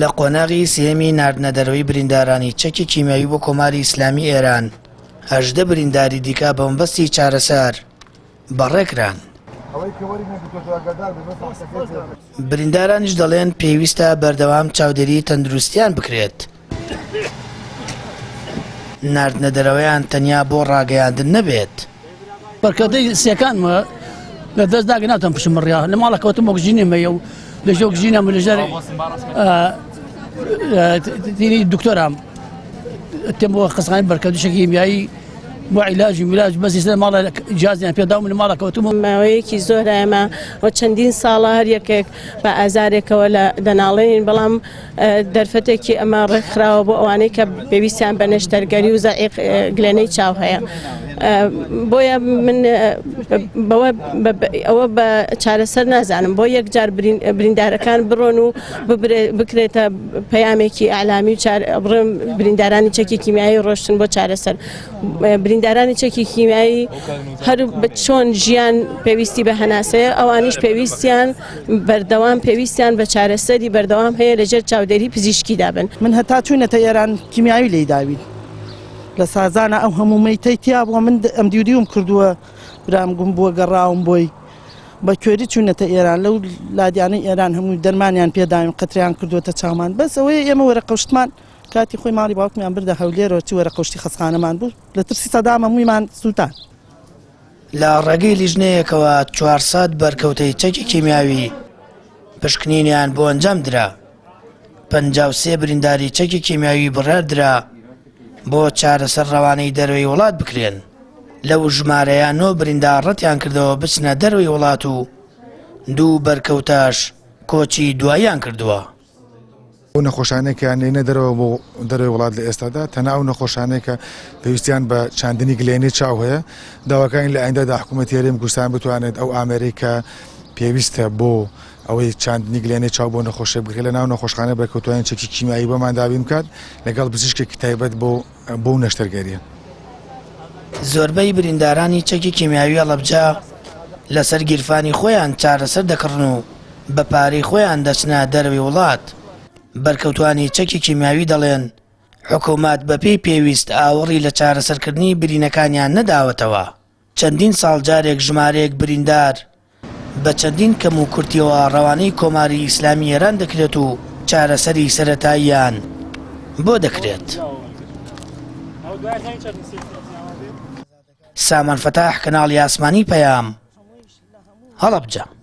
لە قۆناغی سێمی ناردنەدەرەوەی بریندارانی چەکی کیمیاوی بۆ کۆماری ئیسلامی ئێران 18 برینداری دیکە بە مەبەستی چارەسەر بەڕێکران. بریندارانیش دەڵێن پێویستە بەردەوام چاودێری تەندروستیان بکرێت. ناردنەدەرەوەیان تەنیا بۆ ڕاگەیاندن نەبێت. بەرکەدەی سیەکانمە لە دەستداگە ناتەم پشم ڕیا لە ماڵەکەوتم ئۆکسجینێمەیە و لە ژێ ئۆکسجینەم لەژێر تینی دکتۆرام تێم بۆ قسەخانەی بەرکەدوشێکی کیمیایی بۆ عیلاجی ویلاج بەسی سەر ماڵە جیازیان پێدا من ماڵەکەوتم. ماوەیەکی زۆر ئێمە و چەندین ساڵە هەر یەکێک بە ئازارێکەوە لە دەناڵێنین بەڵام دەرفەتێکی ئەمە ڕێکخراوە بۆ ئەوانەی کە پێویستیان بە نەشتەرگەری و زائیق گلێنەی چاو هەیە. بۆیە من ئەوە بە چارەسەر نازانم بۆ یەکجار بریندارەکان بڕۆن و بکرێتە پەیامێکی ئاعلامی و بڕێن بریندارانی چەکی کیمیایی ڕۆشتن بۆ چارەسەر. بریندارانی چەکی کیمیایی هەر بە چۆن ژیان پێویستی بە هەناسەیە ئەوانیش پێویستیان بەردەوام پێویستیان بە چارەسەری بەردەوام هەیە لەژێر چاودێری پزیشکی دابن. من هەتا چوونەتە ئێران کیمیاوی لێی داوین لە سازانە ئەو هەموو مەیتەی تیا بووە من ئەم دیودیوم کردووە برام گوم بووە گەڕاوم بۆی بە کوێری چوونەتە ئێران لەو لادیانەی ئێران هەموو دەرمانیان پێداوین قەتریان کردووەتە چاومان بەس ئەوەیە ئێمە وەرەقەوشتمان کاتی خۆی ماڵی باوکمیان بردە هەولێرەوە چی وەرەقەوشتی خەسخانەمان بوو لە ترسی سەدام هەموویمان سووتان. لە ڕێگەی لیژنەیەکەوە 400 بەرکەوتەی چەکی کیمیاوی پشکنینیان بۆ ئەنجام درا. 53 برینداری چەکی کیمیاوی بڕاردرا بۆ چارەسەر ڕەوانەی دەروی وڵات بکرێن. لەو ژمارەیە 9 بریندار ڕەتیان کردەوە بچنە دەروی وڵات و 2 بەرکەوتاش کۆچی دواییان کردووە. ئەو نەخۆشانێکیان لێنە دەرەوە بۆ دەروی وڵات لە ئێستادا تەنها ئەو نەخۆشانەیە کە پێویستیان بە چاندنی گلێنەی چاو هەیە داواکانی لە ئایندەدا حکوومەتی هەرێمی کوردستان بتوانێت ئەو ئامێرەیە پێویستە بۆ ئەوەی چاندنی گلێنەی چاو بۆ نەخۆشیە بکرێت لە ناو نەخۆشخانە بەرکەوتوانی چەکی کیمیایی بۆمان دابین بکات لەگەڵ پزیشکێکی تایبەت بۆ نەشتەرگەریە. زۆربەی بریندارانی چەکی کیمیاوی هەڵەبجە لەسەر گیرفانی خۆیان چارەسەر دەکڕن و بە پارەی خۆیان دەچنە دەروی وڵات. بەرکەوتوانی چەکی کیمیاوی دەڵێن حکوومەت بەپێی پێویست ئاوەڕی لە چارەسەرکردنی برینەکانیان نەداوەتەوە. چەندین ساڵ جارێک ژمارەیەک بریندار بە چەندین کەم و کورتیەوە ڕەوانەی کۆماری ئیسلامی ئێران دەکرێت و چارەسەری سەرەتاییان بۆ دەکرێت. سامان فەتاح کەناڵی ئاسمانی پەیام هەڵەبجە.